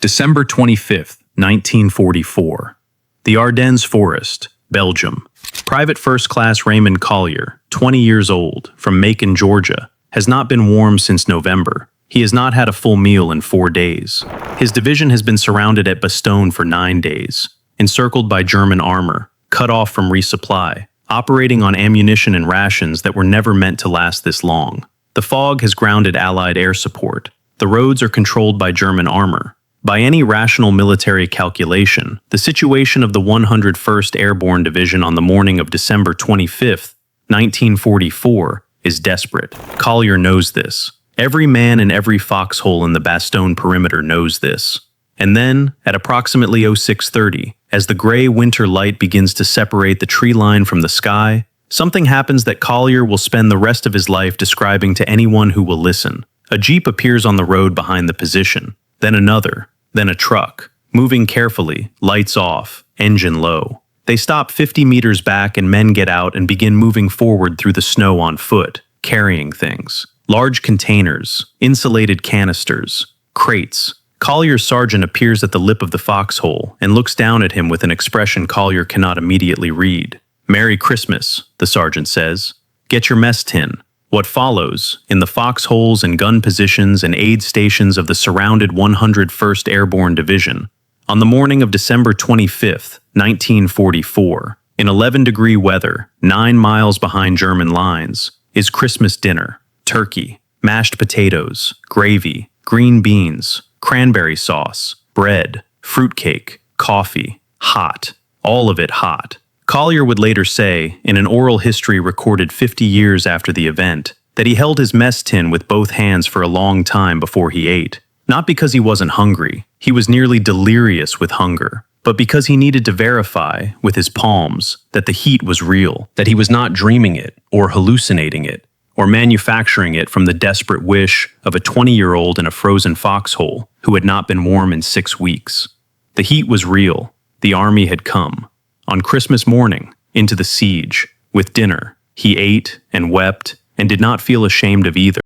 December 25th, 1944. The Ardennes Forest, Belgium. Private First Class Raymond Collier, 20 years old, from Macon, Georgia, has not been warm since November. He has not had a full meal in 4 days. His division has been surrounded at Bastogne for 9 days, encircled by German armor, cut off from resupply, operating on ammunition and rations that were never meant to last this long. The fog has grounded Allied air support. The roads are controlled by German armor. By any rational military calculation, the situation of the 101st Airborne Division on the morning of December 25, 1944, is desperate. Collier knows this. Every man in every foxhole in the Bastogne perimeter knows this. And then, at approximately 0630, as the gray winter light begins to separate the tree line from the sky, something happens that Collier will spend the rest of his life describing to anyone who will listen. A jeep appears on the road behind the position. Then another, then a truck, moving carefully, lights off, engine low. They stop 50 meters back and men get out and begin moving forward through the snow on foot, carrying things. Large containers, insulated canisters, crates. Collier's sergeant appears at the lip of the foxhole and looks down at him with an expression Collier cannot immediately read. "Merry Christmas," the sergeant says. "Get your mess tin." What follows, in the foxholes and gun positions and aid stations of the surrounded 101st Airborne Division, on the morning of December 25, 1944, in 11-degree weather, 9 miles behind German lines, is Christmas dinner: turkey, mashed potatoes, gravy, green beans, cranberry sauce, bread, fruitcake, coffee, hot, all of it hot. Collier would later say, in an oral history recorded 50 years after the event, that he held his mess tin with both hands for a long time before he ate. Not because he wasn't hungry, he was nearly delirious with hunger, but because he needed to verify, with his palms, that the heat was real, that he was not dreaming it, or hallucinating it, or manufacturing it from the desperate wish of a 20-year-old in a frozen foxhole who had not been warm in 6 weeks. The heat was real. The army had come. On Christmas morning, into the siege, with dinner, he ate and wept and did not feel ashamed of either.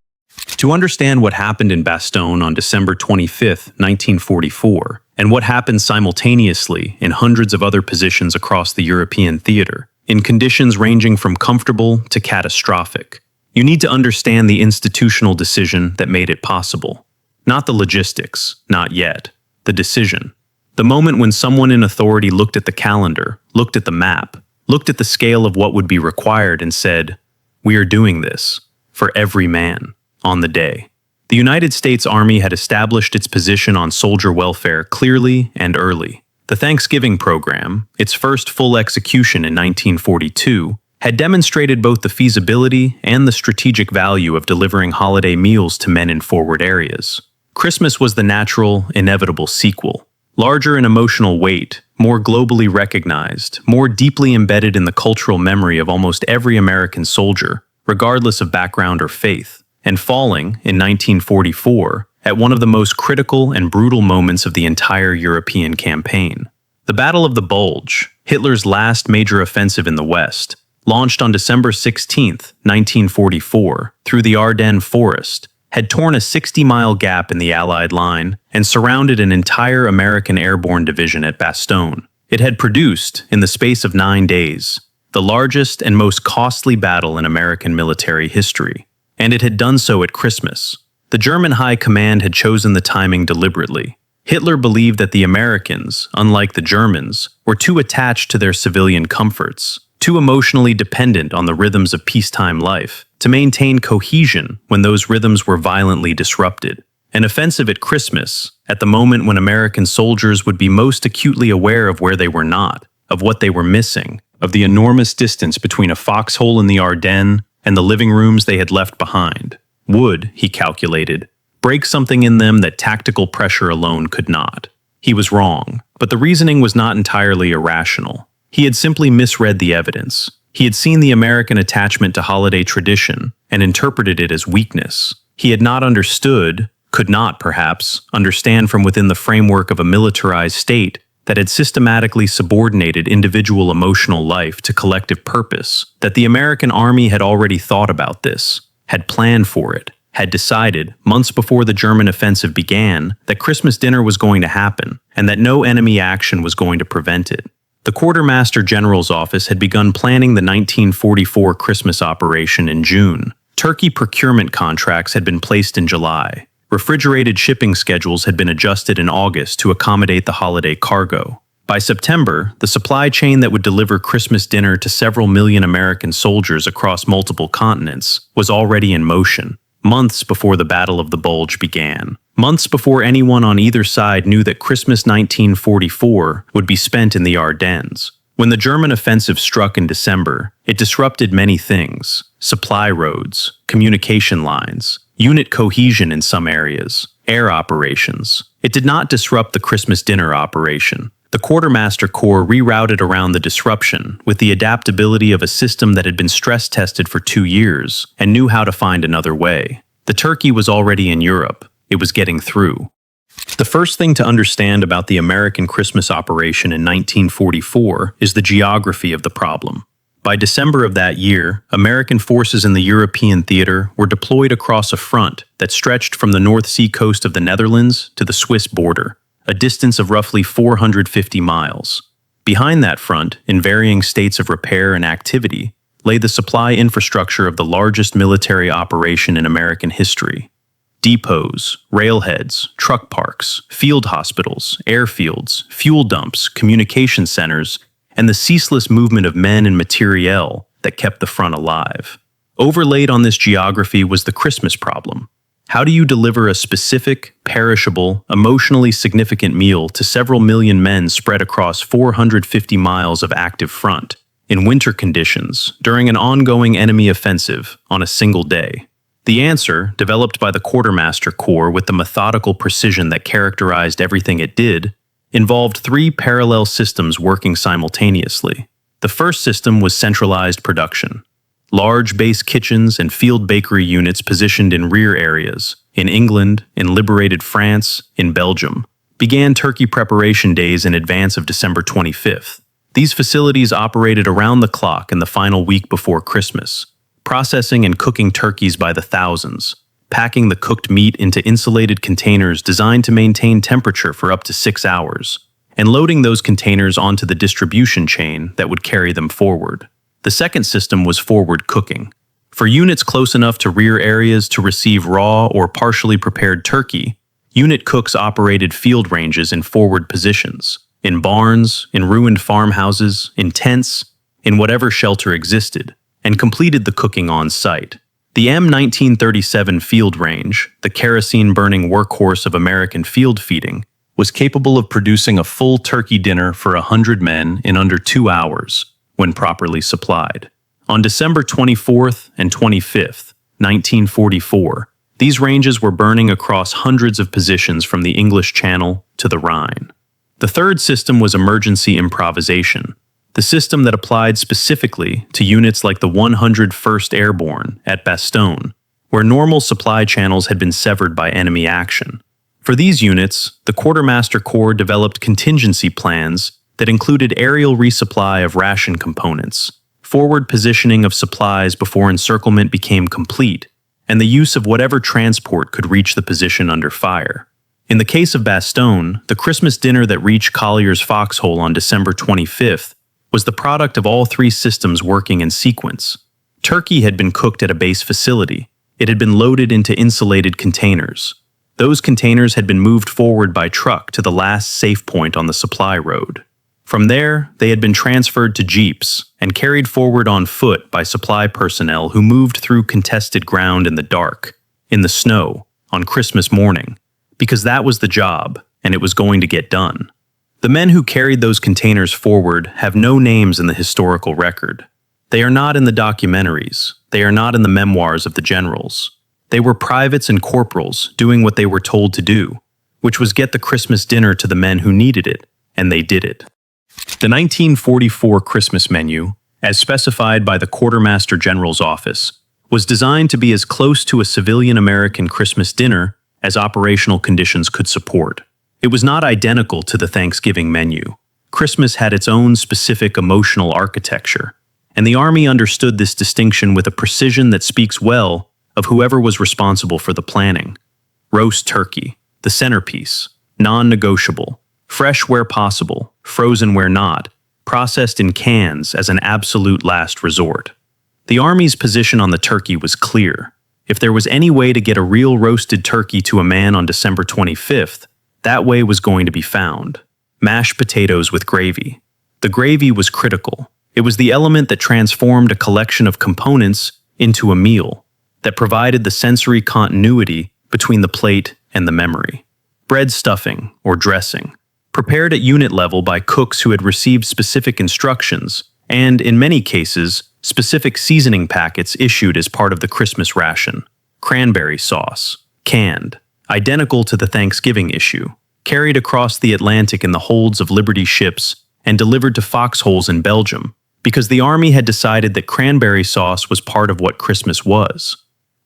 To understand what happened in Bastogne on December 25, 1944, and what happened simultaneously in hundreds of other positions across the European theater, in conditions ranging from comfortable to catastrophic, you need to understand the institutional decision that made it possible. Not the logistics, not yet. The decision. The moment when someone in authority looked at the calendar, looked at the map, looked at the scale of what would be required and said, "We are doing this, for every man, on the day." The United States Army had established its position on soldier welfare clearly and early. The Thanksgiving program, its first full execution in 1942, had demonstrated both the feasibility and the strategic value of delivering holiday meals to men in forward areas. Christmas was the natural, inevitable sequel. Larger in emotional weight, more globally recognized, more deeply embedded in the cultural memory of almost every American soldier, regardless of background or faith, and falling, in 1944, at one of the most critical and brutal moments of the entire European campaign. The Battle of the Bulge, Hitler's last major offensive in the West, launched on December 16, 1944, through the Ardennes Forest, had torn a 60-mile gap in the Allied line and surrounded an entire American Airborne Division at Bastogne. It had produced, in the space of 9 days, the largest and most costly battle in American military history. And it had done so at Christmas. The German High Command had chosen the timing deliberately. Hitler believed that the Americans, unlike the Germans, were too attached to their civilian comforts, too emotionally dependent on the rhythms of peacetime life, to maintain cohesion when those rhythms were violently disrupted. An offensive at Christmas, at the moment when American soldiers would be most acutely aware of where they were not, of what they were missing, of the enormous distance between a foxhole in the Ardennes and the living rooms they had left behind, would, he calculated, break something in them that tactical pressure alone could not. He was wrong, but the reasoning was not entirely irrational. He had simply misread the evidence. He had seen the American attachment to holiday tradition and interpreted it as weakness. He had not understood, could not perhaps, understand from within the framework of a militarized state that had systematically subordinated individual emotional life to collective purpose, that the American army had already thought about this, had planned for it, had decided, months before the German offensive began, that Christmas dinner was going to happen, and that no enemy action was going to prevent it. The Quartermaster General's office had begun planning the 1944 Christmas operation in June. Turkey procurement contracts had been placed in July. Refrigerated shipping schedules had been adjusted in August to accommodate the holiday cargo. By September, the supply chain that would deliver Christmas dinner to several million American soldiers across multiple continents was already in motion, months before the Battle of the Bulge began. Months before anyone on either side knew that Christmas 1944 would be spent in the Ardennes. When the German offensive struck in December, it disrupted many things: supply roads, communication lines, unit cohesion in some areas, air operations. It did not disrupt the Christmas dinner operation. The Quartermaster Corps rerouted around the disruption with the adaptability of a system that had been stress-tested for 2 years and knew how to find another way. The turkey was already in Europe. It was getting through. The first thing to understand about the American Christmas operation in 1944 is the geography of the problem. By December of that year, American forces in the European theater were deployed across a front that stretched from the North Sea coast of the Netherlands to the Swiss border, a distance of roughly 450 miles. Behind that front, in varying states of repair and activity, lay the supply infrastructure of the largest military operation in American history. Depots, railheads, truck parks, field hospitals, airfields, fuel dumps, communication centers, and the ceaseless movement of men and materiel that kept the front alive. Overlaid on this geography was the Christmas problem. How do you deliver a specific, perishable, emotionally significant meal to several million men spread across 450 miles of active front, in winter conditions, during an ongoing enemy offensive, on a single day? The answer, developed by the Quartermaster Corps with the methodical precision that characterized everything it did, involved 3 parallel systems working simultaneously. The first system was centralized production. Large base kitchens and field bakery units positioned in rear areas, in England, in liberated France, in Belgium, began turkey preparation days in advance of December 25th. These facilities operated around the clock in the final week before Christmas, processing and cooking turkeys by the thousands, packing the cooked meat into insulated containers designed to maintain temperature for up to 6 hours, and loading those containers onto the distribution chain that would carry them forward. The second system was forward cooking. For units close enough to rear areas to receive raw or partially prepared turkey, unit cooks operated field ranges in forward positions, in barns, in ruined farmhouses, in tents, in whatever shelter existed, and completed the cooking on site. The M1937 field range, the kerosene-burning workhorse of American field feeding, was capable of producing a full turkey dinner for 100 men in under 2 hours, when properly supplied. On December 24th and 25th, 1944, these ranges were burning across hundreds of positions from the English Channel to the Rhine. The third system was emergency improvisation, the system that applied specifically to units like the 101st Airborne at Bastogne, where normal supply channels had been severed by enemy action. For these units, the Quartermaster Corps developed contingency plans that included aerial resupply of ration components, forward positioning of supplies before encirclement became complete, and the use of whatever transport could reach the position under fire. In the case of Bastogne, the Christmas dinner that reached Collier's foxhole on December 25th was the product of all 3 systems working in sequence. Turkey had been cooked at a base facility. It had been loaded into insulated containers. Those containers had been moved forward by truck to the last safe point on the supply road. From there, they had been transferred to jeeps and carried forward on foot by supply personnel who moved through contested ground in the dark, in the snow, on Christmas morning, because that was the job, and it was going to get done. The men who carried those containers forward have no names in the historical record. They are not in the documentaries. They are not in the memoirs of the generals. They were privates and corporals doing what they were told to do, which was get the Christmas dinner to the men who needed it, and they did it. The 1944 Christmas menu, as specified by the Quartermaster General's office, was designed to be as close to a civilian American Christmas dinner as operational conditions could support. It was not identical to the Thanksgiving menu. Christmas had its own specific emotional architecture, and the Army understood this distinction with a precision that speaks well of whoever was responsible for the planning. Roast turkey, the centerpiece, non-negotiable, fresh where possible, frozen where not, processed in cans as an absolute last resort. The Army's position on the turkey was clear. If there was any way to get a real roasted turkey to a man on December 25th, that way was going to be found. Mashed potatoes with gravy. The gravy was critical. It was the element that transformed a collection of components into a meal, that provided the sensory continuity between the plate and the memory. Bread stuffing, or dressing, prepared at unit level by cooks who had received specific instructions, and, in many cases, specific seasoning packets issued as part of the Christmas ration. Cranberry sauce, canned, identical to the Thanksgiving issue, carried across the Atlantic in the holds of Liberty ships and delivered to foxholes in Belgium, because the Army had decided that cranberry sauce was part of what Christmas was.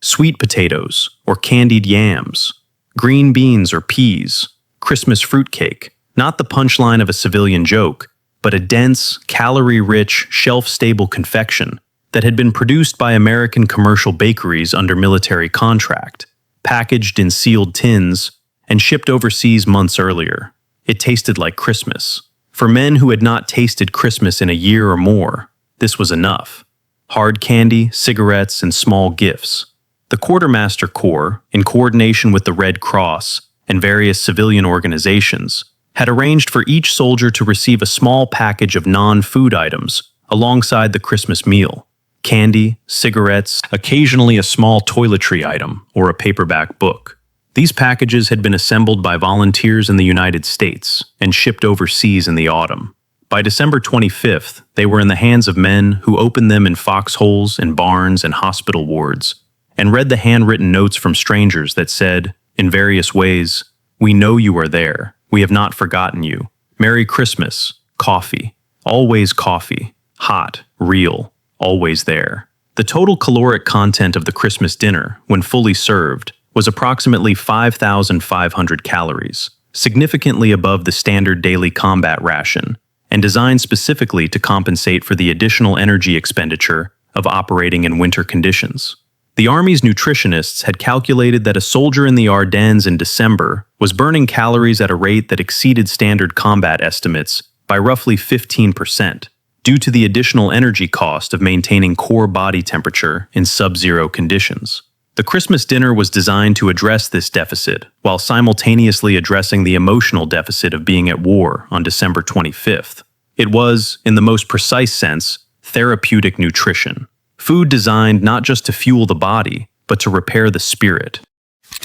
Sweet potatoes, or candied yams, green beans or peas, Christmas fruitcake, not the punchline of a civilian joke, but a dense, calorie-rich, shelf-stable confection that had been produced by American commercial bakeries under military contract, packaged in sealed tins, and shipped overseas months earlier. It tasted like Christmas. For men who had not tasted Christmas in a year or more, this was enough. Hard candy, cigarettes, and small gifts. The Quartermaster Corps, in coordination with the Red Cross and various civilian organizations, had arranged for each soldier to receive a small package of non-food items alongside the Christmas meal. Candy, cigarettes, occasionally a small toiletry item or a paperback book. These packages had been assembled by volunteers in the United States and shipped overseas in the autumn. By December 25th, they were in the hands of men who opened them in foxholes and barns and hospital wards, and read the handwritten notes from strangers that said, in various ways, "We know you are there. We have not forgotten you. Merry Christmas. Coffee. Always coffee. Hot. Real. Always there." The total caloric content of the Christmas dinner, when fully served, was approximately 5,500 calories, significantly above the standard daily combat ration, and designed specifically to compensate for the additional energy expenditure of operating in winter conditions. The Army's nutritionists had calculated that a soldier in the Ardennes in December was burning calories at a rate that exceeded standard combat estimates by roughly 15%, due to the additional energy cost of maintaining core body temperature in sub-zero conditions. The Christmas dinner was designed to address this deficit, while simultaneously addressing the emotional deficit of being at war on December 25th. It was, in the most precise sense, therapeutic nutrition. Food designed not just to fuel the body, but to repair the spirit.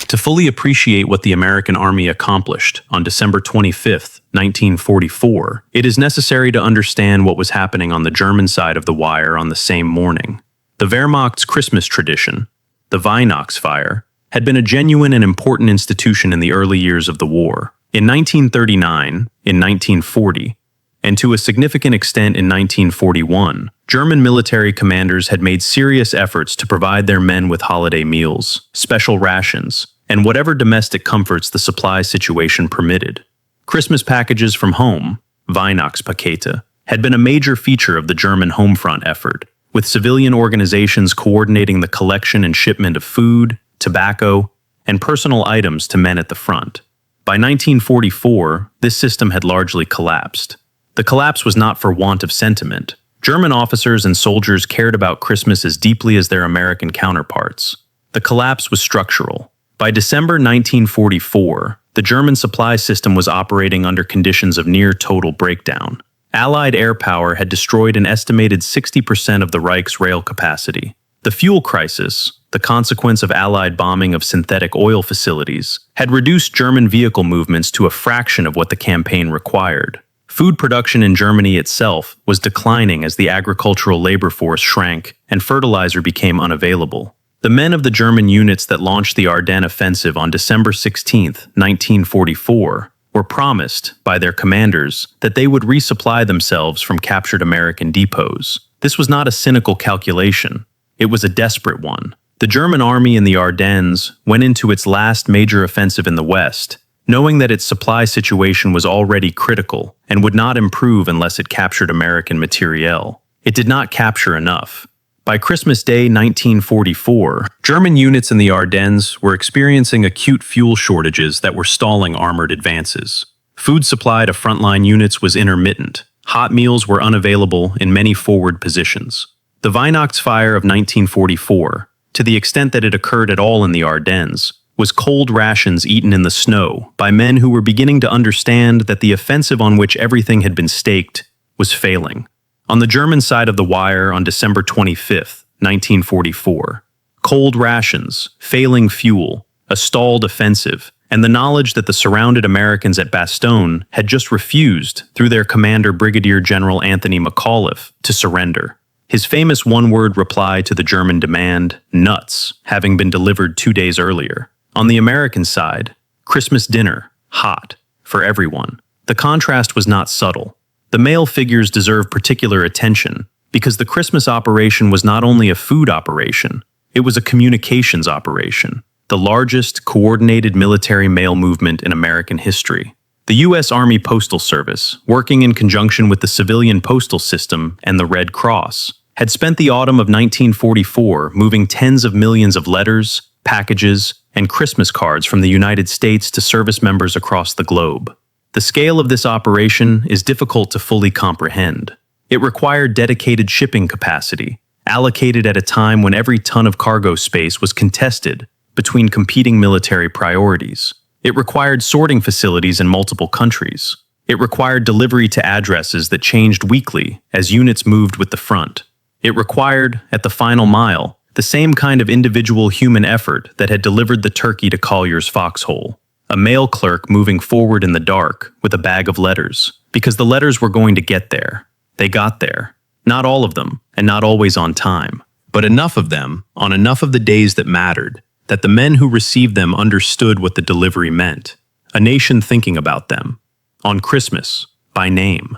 To fully appreciate what the American Army accomplished on December 25th, 1944, it is necessary to understand what was happening on the German side of the wire on the same morning. The Wehrmacht's Christmas tradition, the Weihnachtsfeier, had been a genuine and important institution in the early years of the war. In 1939, in 1940, and to a significant extent in 1941, German military commanders had made serious efforts to provide their men with holiday meals, special rations, and whatever domestic comforts the supply situation permitted. Christmas packages from home, Weihnachtspakete, had been a major feature of the German home front effort, with civilian organizations coordinating the collection and shipment of food, tobacco, and personal items to men at the front. By 1944, this system had largely collapsed. The collapse was not for want of sentiment. German officers and soldiers cared about Christmas as deeply as their American counterparts. The collapse was structural. By December 1944, the German supply system was operating under conditions of near total breakdown. Allied air power had destroyed an estimated 60% of the Reich's rail capacity. The fuel crisis, the consequence of Allied bombing of synthetic oil facilities, had reduced German vehicle movements to a fraction of what the campaign required. Food production in Germany itself was declining as the agricultural labor force shrank and fertilizer became unavailable. The men of the German units that launched the Ardennes offensive on December 16, 1944, were promised by their commanders that they would resupply themselves from captured American depots. This was not a cynical calculation. It was a desperate one. The German army in the Ardennes went into its last major offensive in the West, knowing that its supply situation was already critical and would not improve unless it captured American materiel. It did not capture enough. By Christmas Day 1944, German units in the Ardennes were experiencing acute fuel shortages that were stalling armored advances. Food supply to frontline units was intermittent. Hot meals were unavailable in many forward positions. The Weihnachtsfeier of 1944, to the extent that it occurred at all in the Ardennes, was cold rations eaten in the snow by men who were beginning to understand that the offensive on which everything had been staked was failing. On the German side of the wire on December 25, 1944, cold rations, failing fuel, a stalled offensive, and the knowledge that the surrounded Americans at Bastogne had just refused, through their commander Brigadier General Anthony McAuliffe, to surrender. His famous one-word reply to the German demand, nuts, having been delivered 2 days earlier. On the American side, Christmas dinner, hot, for everyone. The contrast was not subtle. The male figures deserve particular attention because the Christmas operation was not only a food operation, it was a communications operation, the largest coordinated military mail movement in American history. The U.S. Army Postal Service, working in conjunction with the civilian postal system and the Red Cross, had spent the autumn of 1944 moving tens of millions of letters, packages, and Christmas cards from the United States to service members across the globe. The scale of this operation is difficult to fully comprehend. It required dedicated shipping capacity, allocated at a time when every ton of cargo space was contested between competing military priorities. It required sorting facilities in multiple countries. It required delivery to addresses that changed weekly as units moved with the front. It required, at the final mile, the same kind of individual human effort that had delivered the turkey to Collier's foxhole. A mail clerk moving forward in the dark with a bag of letters, because the letters were going to get there. They got there. Not all of them, and not always on time, but enough of them, on enough of the days that mattered, that the men who received them understood what the delivery meant. A nation thinking about them. On Christmas, by name.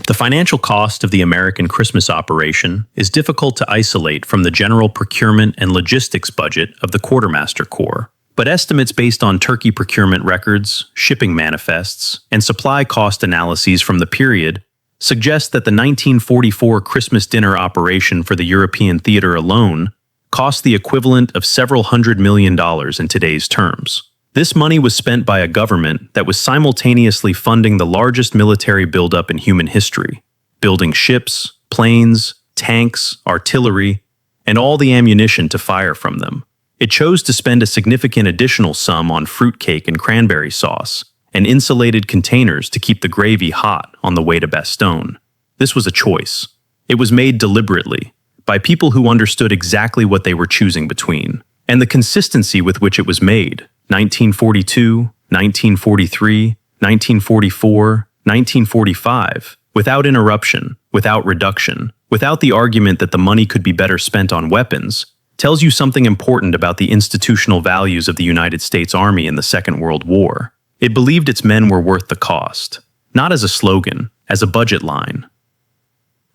The financial cost of the American Christmas operation is difficult to isolate from the general procurement and logistics budget of the Quartermaster Corps. But estimates based on turkey procurement records, shipping manifests, and supply cost analyses from the period suggest that the 1944 Christmas dinner operation for the European theater alone cost the equivalent of several $100 million in today's terms. This money was spent by a government that was simultaneously funding the largest military buildup in human history, building ships, planes, tanks, artillery, and all the ammunition to fire from them. It chose to spend a significant additional sum on fruitcake and cranberry sauce, and insulated containers to keep the gravy hot on the way to Bastogne. This was a choice. It was made deliberately, by people who understood exactly what they were choosing between, and the consistency with which it was made, 1942, 1943, 1944, 1945, without interruption, without reduction, without the argument that the money could be better spent on weapons, tells you something important about the institutional values of the United States Army in the Second World War. It believed its men were worth the cost, not as a slogan, as a budget line.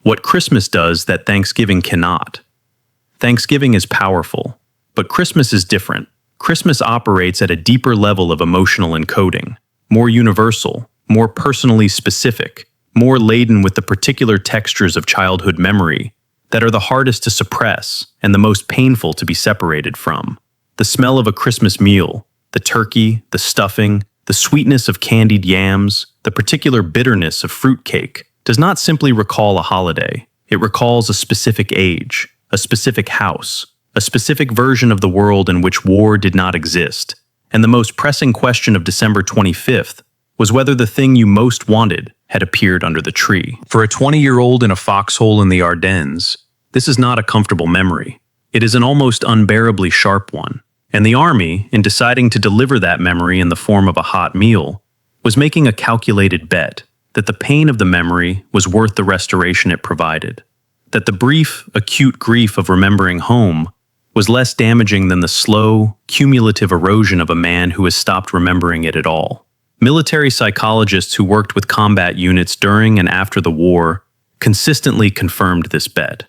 What Christmas does that Thanksgiving cannot. Thanksgiving is powerful, but Christmas is different. Christmas operates at a deeper level of emotional encoding, more universal, more personally specific, more laden with the particular textures of childhood memory that are the hardest to suppress and the most painful to be separated from. The smell of a Christmas meal, the turkey, the stuffing, the sweetness of candied yams, the particular bitterness of fruitcake, does not simply recall a holiday. It recalls a specific age, a specific house, a specific version of the world in which war did not exist. And the most pressing question of December 25th was whether the thing you most wanted had appeared under the tree. For a 20-year-old in a foxhole in the Ardennes, this is not a comfortable memory. It is an almost unbearably sharp one. And the Army, in deciding to deliver that memory in the form of a hot meal, was making a calculated bet that the pain of the memory was worth the restoration it provided. That the brief, acute grief of remembering home was less damaging than the slow, cumulative erosion of a man who has stopped remembering it at all. Military psychologists who worked with combat units during and after the war consistently confirmed this bet.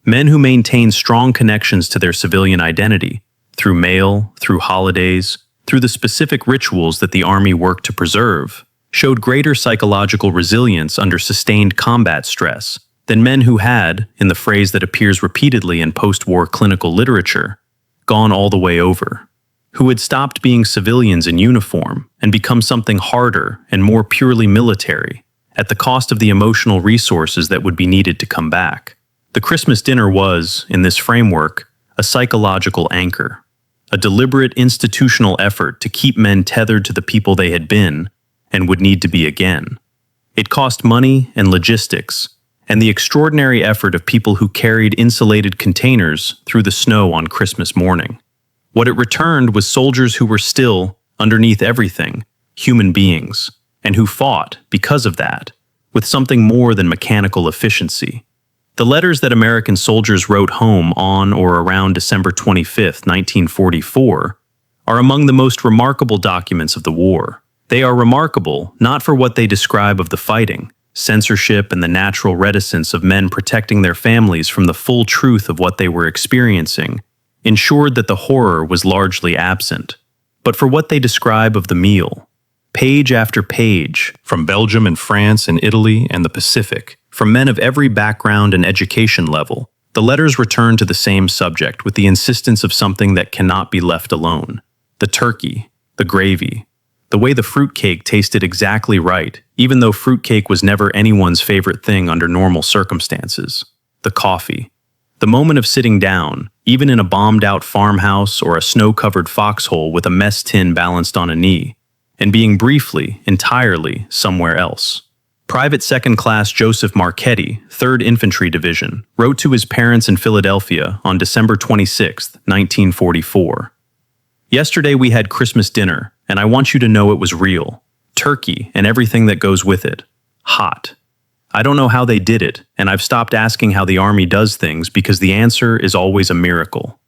Men who maintained strong connections to their civilian identity, through mail, through holidays, through the specific rituals that the Army worked to preserve, showed greater psychological resilience under sustained combat stress than men who had, in the phrase that appears repeatedly in post-war clinical literature, gone all the way over, who had stopped being civilians in uniform and become something harder and more purely military, at the cost of the emotional resources that would be needed to come back. The Christmas dinner was, in this framework, a psychological anchor, a deliberate institutional effort to keep men tethered to the people they had been and would need to be again. It cost money and logistics, and the extraordinary effort of people who carried insulated containers through the snow on Christmas morning. What it returned was soldiers who were still, underneath everything, human beings, and who fought, because of that, with something more than mechanical efficiency. The letters that American soldiers wrote home on or around December 25, 1944, are among the most remarkable documents of the war. They are remarkable not for what they describe of the fighting, censorship, and the natural reticence of men protecting their families from the full truth of what they were experiencing, ensured that the horror was largely absent, but for what they describe of the meal. Page after page, from Belgium and France and Italy and the Pacific, from men of every background and education level, the letters return to the same subject with the insistence of something that cannot be left alone. The turkey, the gravy, the way the fruitcake tasted exactly right, even though fruitcake was never anyone's favorite thing under normal circumstances. The coffee, the moment of sitting down, even in a bombed-out farmhouse or a snow-covered foxhole with a mess tin balanced on a knee, and being briefly, entirely, somewhere else. Private Second Class Joseph Marchetti, 3rd Infantry Division, wrote to his parents in Philadelphia on December 26, 1944. Yesterday we had Christmas dinner, and I want you to know it was real. Turkey and everything that goes with it. Hot. I don't know how they did it, and I've stopped asking how the Army does things because the answer is always a miracle.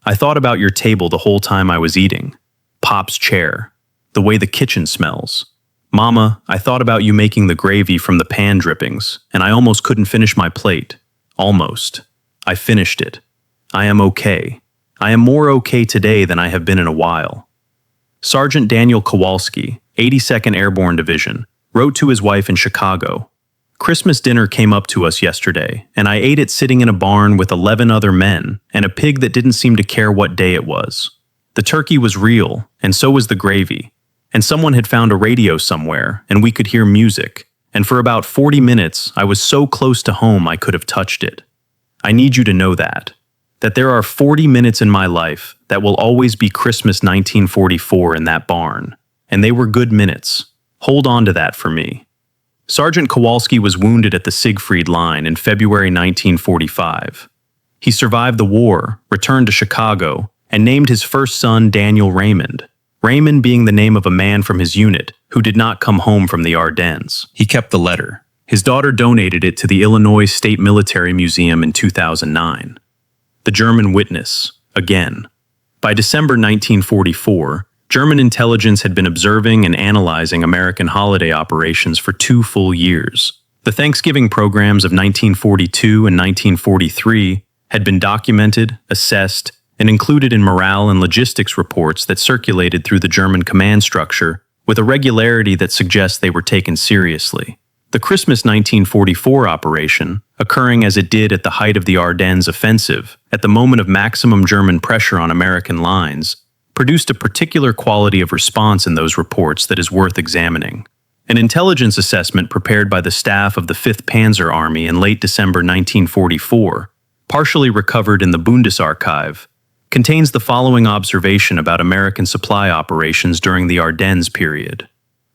I thought about your table the whole time I was eating. Pop's chair. The way the kitchen smells. Mama, I thought about you making the gravy from the pan drippings, and I almost couldn't finish my plate. Almost. I finished it. I am okay. I am more okay today than I have been in a while. Sergeant Daniel Kowalski, 82nd Airborne Division, wrote to his wife in Chicago. Christmas dinner came up to us yesterday, and I ate it sitting in a barn with 11 other men and a pig that didn't seem to care what day it was. The turkey was real, and so was the gravy. And someone had found a radio somewhere, and we could hear music, and for about 40 minutes I was so close to home I could have touched it. I need you to know that there are 40 minutes in my life that will always be Christmas 1944 in that barn, and they were good minutes. Hold on to that for me. Sergeant Kowalski was wounded at the Siegfried Line in February 1945. He survived the war, returned to Chicago, and named his first son Daniel Raymond. Raymond being the name of a man from his unit who did not come home from the Ardennes. He kept the letter. His daughter donated it to the Illinois State Military Museum in 2009. The German witness, again. By December 1944, German intelligence had been observing and analyzing American holiday operations for 2 full years. The Thanksgiving programs of 1942 and 1943 had been documented, assessed, and included in morale and logistics reports that circulated through the German command structure with a regularity that suggests they were taken seriously. The Christmas 1944 operation, occurring as it did at the height of the Ardennes offensive, at the moment of maximum German pressure on American lines, produced a particular quality of response in those reports that is worth examining. An intelligence assessment prepared by the staff of the 5th Panzer Army in late December 1944, partially recovered in the Bundesarchiv, contains the following observation about American supply operations during the Ardennes period.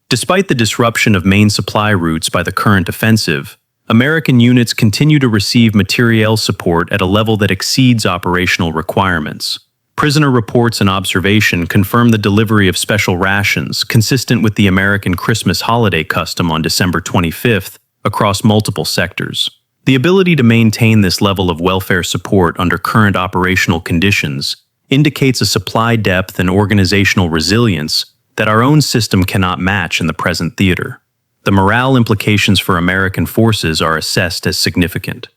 Despite the disruption of main supply routes by the current offensive, American units continue to receive materiel support at a level that exceeds operational requirements. Prisoner reports and observation confirm the delivery of special rations consistent with the American Christmas holiday custom on December 25th across multiple sectors. The ability to maintain this level of welfare support under current operational conditions indicates a supply depth and organizational resilience that our own system cannot match in the present theater. The morale implications for American forces are assessed as significant.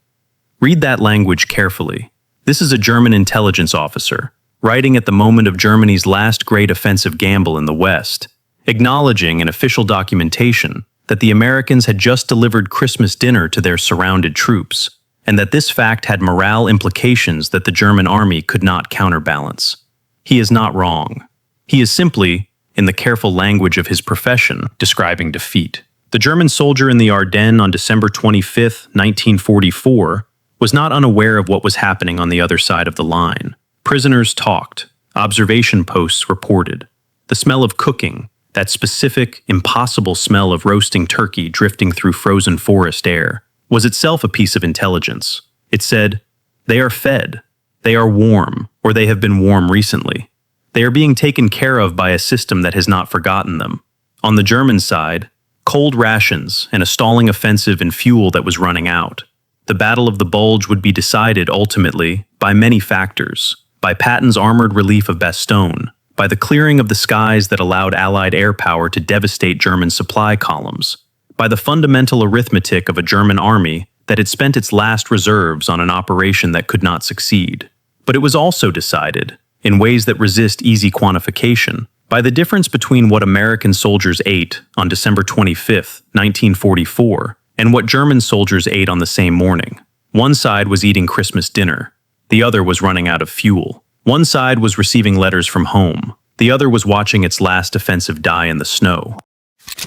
Read that language carefully. This is a German intelligence officer, writing at the moment of Germany's last great offensive gamble in the West, acknowledging in official documentation that the Americans had just delivered Christmas dinner to their surrounded troops, and that this fact had morale implications that the German army could not counterbalance. He is not wrong. He is simply, in the careful language of his profession, describing defeat. The German soldier in the Ardennes on December 25, 1944, was not unaware of what was happening on the other side of the line. Prisoners talked. Observation posts reported. The smell of cooking, that specific, impossible smell of roasting turkey drifting through frozen forest air, was itself a piece of intelligence. It said, "They are fed. They are warm, or they have been warm recently. They are being taken care of by a system that has not forgotten them." On the German side, cold rations and a stalling offensive in fuel that was running out. The Battle of the Bulge would be decided ultimately by many factors, by Patton's armored relief of Bastogne, by the clearing of the skies that allowed Allied air power to devastate German supply columns, by the fundamental arithmetic of a German army that had spent its last reserves on an operation that could not succeed. But it was also decided, in ways that resist easy quantification, by the difference between what American soldiers ate on December 25, 1944, and what German soldiers ate on the same morning. One side was eating Christmas dinner. The other was running out of fuel. One side was receiving letters from home. The other was watching its last offensive die in the snow.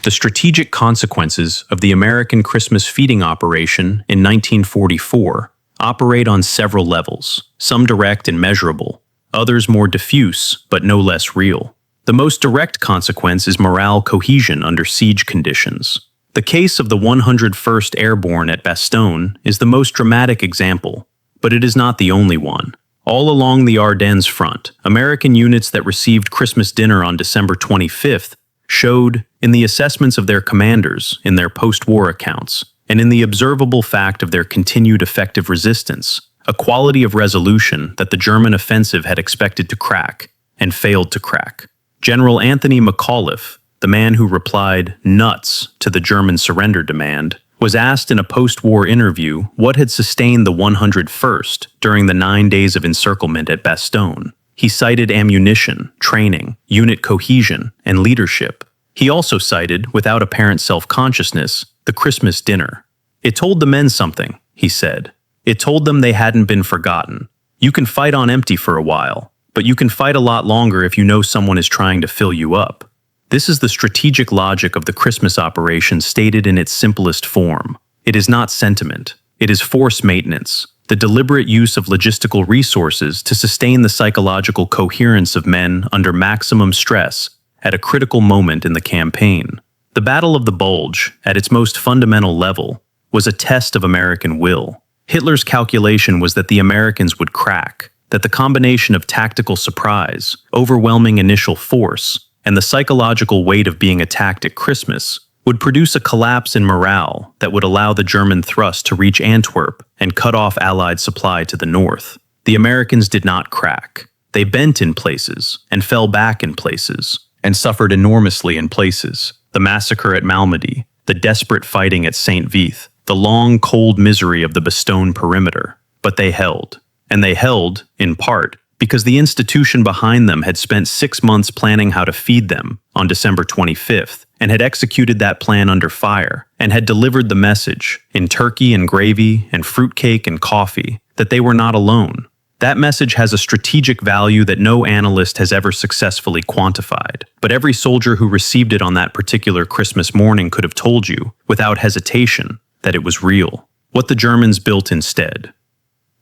The strategic consequences of the American Christmas feeding operation in 1944 operate on several levels, some direct and measurable, others more diffuse but no less real. The most direct consequence is morale cohesion under siege conditions. The case of the 101st Airborne at Bastogne is the most dramatic example, but it is not the only one. All along the Ardennes front, American units that received Christmas dinner on December 25th showed, in the assessments of their commanders, in their post-war accounts, and in the observable fact of their continued effective resistance, a quality of resolution that the German offensive had expected to crack, and failed to crack. General Anthony McAuliffe, the man who replied "nuts" to the German surrender demand, was asked in a post-war interview what had sustained the 101st during the 9 days of encirclement at Bastogne. He cited ammunition, training, unit cohesion, and leadership. He also cited, without apparent self-consciousness, the Christmas dinner. "It told the men something," he said. "It told them they hadn't been forgotten. You can fight on empty for a while, but you can fight a lot longer if you know someone is trying to fill you up." This is the strategic logic of the Christmas operation stated in its simplest form. It is not sentiment. It is force maintenance, the deliberate use of logistical resources to sustain the psychological coherence of men under maximum stress at a critical moment in the campaign. The Battle of the Bulge, at its most fundamental level, was a test of American will. Hitler's calculation was that the Americans would crack, that the combination of tactical surprise, overwhelming initial force, and the psychological weight of being attacked at Christmas would produce a collapse in morale that would allow the German thrust to reach Antwerp and cut off Allied supply to the north. The Americans did not crack. They bent in places, and fell back in places, and suffered enormously in places. The massacre at Malmedy, the desperate fighting at St. Vith, the long, cold misery of the Bastogne perimeter. But they held. And they held, in part, because the institution behind them had spent 6 months planning how to feed them on December 25th, and had executed that plan under fire, and had delivered the message, in turkey and gravy and fruitcake and coffee, that they were not alone. That message has a strategic value that no analyst has ever successfully quantified, but every soldier who received it on that particular Christmas morning could have told you, without hesitation, that it was real. What the Germans built instead.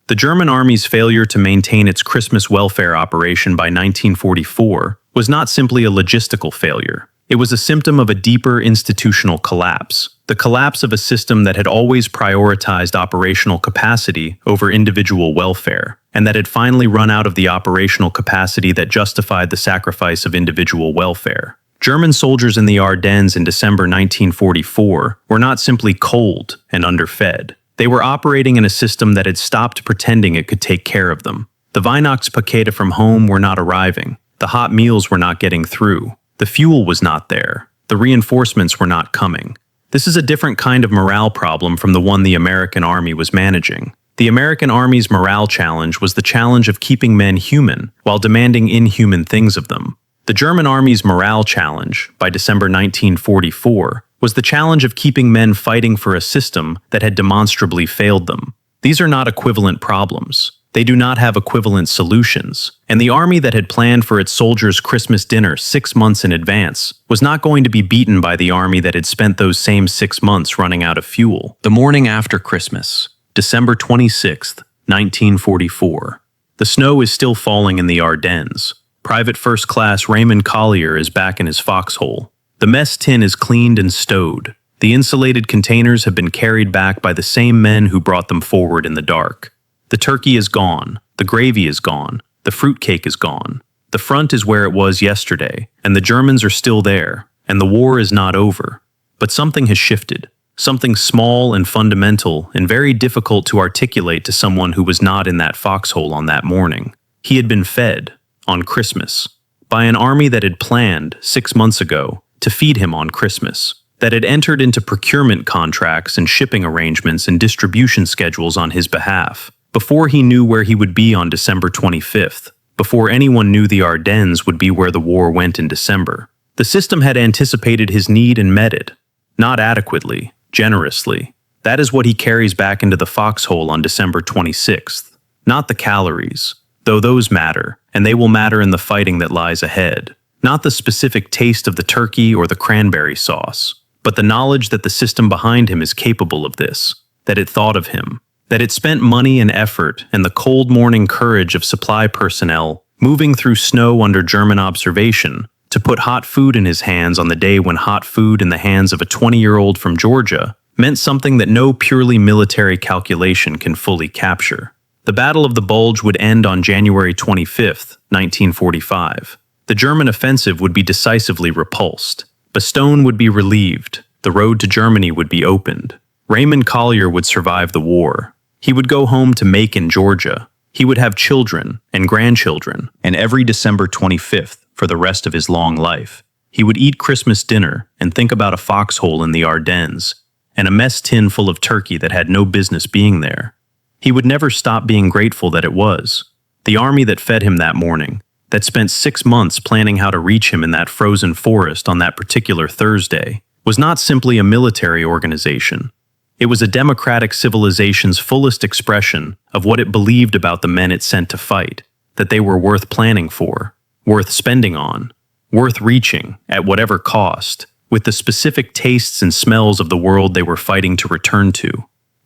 The German army's failure to maintain its Christmas welfare operation by 1944 was not simply a logistical failure. It was a symptom of a deeper institutional collapse, the collapse of a system that had always prioritized operational capacity over individual welfare, and that had finally run out of the operational capacity that justified the sacrifice of individual welfare. German soldiers in the Ardennes in December 1944 were not simply cold and underfed. They were operating in a system that had stopped pretending it could take care of them. The Weihnachtspakete from home were not arriving. The hot meals were not getting through. The fuel was not there. The reinforcements were not coming. This is a different kind of morale problem from the one the American Army was managing. The American Army's morale challenge was the challenge of keeping men human while demanding inhuman things of them. The German Army's morale challenge, by December 1944, was the challenge of keeping men fighting for a system that had demonstrably failed them. These are not equivalent problems. They do not have equivalent solutions, and the army that had planned for its soldiers' Christmas dinner 6 months in advance was not going to be beaten by the army that had spent those same 6 months running out of fuel. The morning after Christmas, December 26th, 1944. The snow is still falling in the Ardennes. Private First Class Raymond Collier is back in his foxhole. The mess tin is cleaned and stowed. The insulated containers have been carried back by the same men who brought them forward in the dark. The turkey is gone, the gravy is gone, the fruitcake is gone. The front is where it was yesterday, and the Germans are still there, and the war is not over. But something has shifted, something small and fundamental and very difficult to articulate to someone who was not in that foxhole on that morning. He had been fed, on Christmas, by an army that had planned, 6 months ago, to feed him on Christmas, that had entered into procurement contracts and shipping arrangements and distribution schedules on his behalf, before he knew where he would be on December 25th, before anyone knew the Ardennes would be where the war went in December. The system had anticipated his need and met it. Not adequately, generously. That is what he carries back into the foxhole on December 26th. Not the calories, though those matter, and they will matter in the fighting that lies ahead. Not the specific taste of the turkey or the cranberry sauce, but the knowledge that the system behind him is capable of this, that it thought of him, that it spent money and effort and the cold morning courage of supply personnel moving through snow under German observation to put hot food in his hands on the day when hot food in the hands of a 20-year-old from Georgia meant something that no purely military calculation can fully capture. The Battle of the Bulge would end on January 25th, 1945. The German offensive would be decisively repulsed. Bastogne would be relieved. The road to Germany would be opened. Raymond Collier would survive the war. He would go home to Macon, Georgia. He would have children and grandchildren, and every December 25th, for the rest of his long life, he would eat Christmas dinner and think about a foxhole in the Ardennes and a mess tin full of turkey that had no business being there. He would never stop being grateful that it was. The army that fed him that morning, that spent 6 months planning how to reach him in that frozen forest on that particular Thursday, was not simply a military organization. It was a democratic civilization's fullest expression of what it believed about the men it sent to fight, that they were worth planning for, worth spending on, worth reaching, at whatever cost, with the specific tastes and smells of the world they were fighting to return to.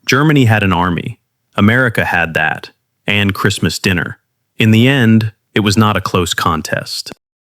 Germany had an army. America had that, and Christmas dinner. In the end, it was not a close contest.